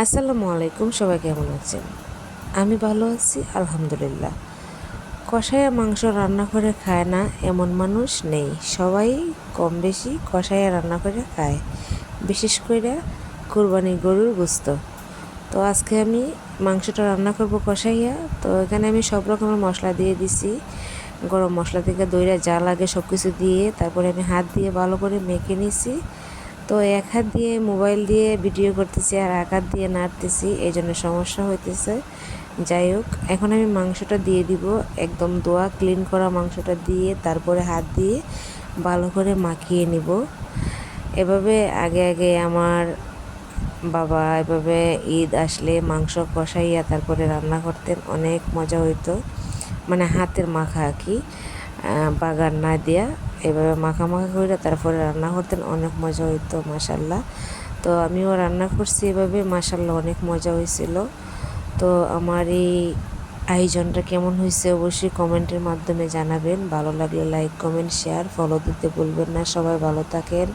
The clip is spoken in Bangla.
আসসালামু আলাইকুম, সবাই কেমন আছেন? আমি ভালো আছি আলহামদুলিল্লাহ। কষাইয়া মাংস রান্না করে খায় না এমন মানুষ নেই। সবাই কম বেশি কষাইয়া রান্না করে খায়, বিশেষ করে কুরবানি গরুর গোস্ত। তো আজকে আমি মাংসটা রান্না করব কষাইয়া। তো এখানে আমি সব রকমের মশলা দিয়ে দিছি, গরম মশলা থেকে দইরা যা লাগে সব কিছু দিয়ে তারপরে আমি হাত দিয়ে ভালো করে মেখে নিছি। তো এক হাত দিয়ে মোবাইল দিয়ে ভিডিও করতেছি আর এক হাত দিয়ে নাড়তেছি, এই জন্য সমস্যা হইতেছে। যাই হোক, এখন আমি মাংসটা দিয়ে দিব, একদম ধোয়া ক্লিন করা মাংসটা দিয়ে তারপরে হাত দিয়ে ভালো করে মাখিয়ে নিব। এভাবে আগে আগে আমার বাবা এভাবে ঈদ আসলে মাংস কষাইয়া তারপরে রান্না করতেন, অনেক মজা হইতো। মানে হাতের মাখা আর কি, বাগার না দিয়া এভাবে মাখা মাখা করে তারপরে রান্না করতেন, অনেক মজা হইতো মাশাল্লাহ। তো আমিও রান্না করছি এভাবে, মাশাল্লাহ অনেক মজা হয়েছিল। তো আমার এই আয়োজনটা কেমন হয়েছে অবশ্যই কমেন্টের মাধ্যমে জানাবেন। ভালো লাগলে লাইক কমেন্ট শেয়ার ফলো দিতে ভুলবেন না। সবাই ভালো থাকেন।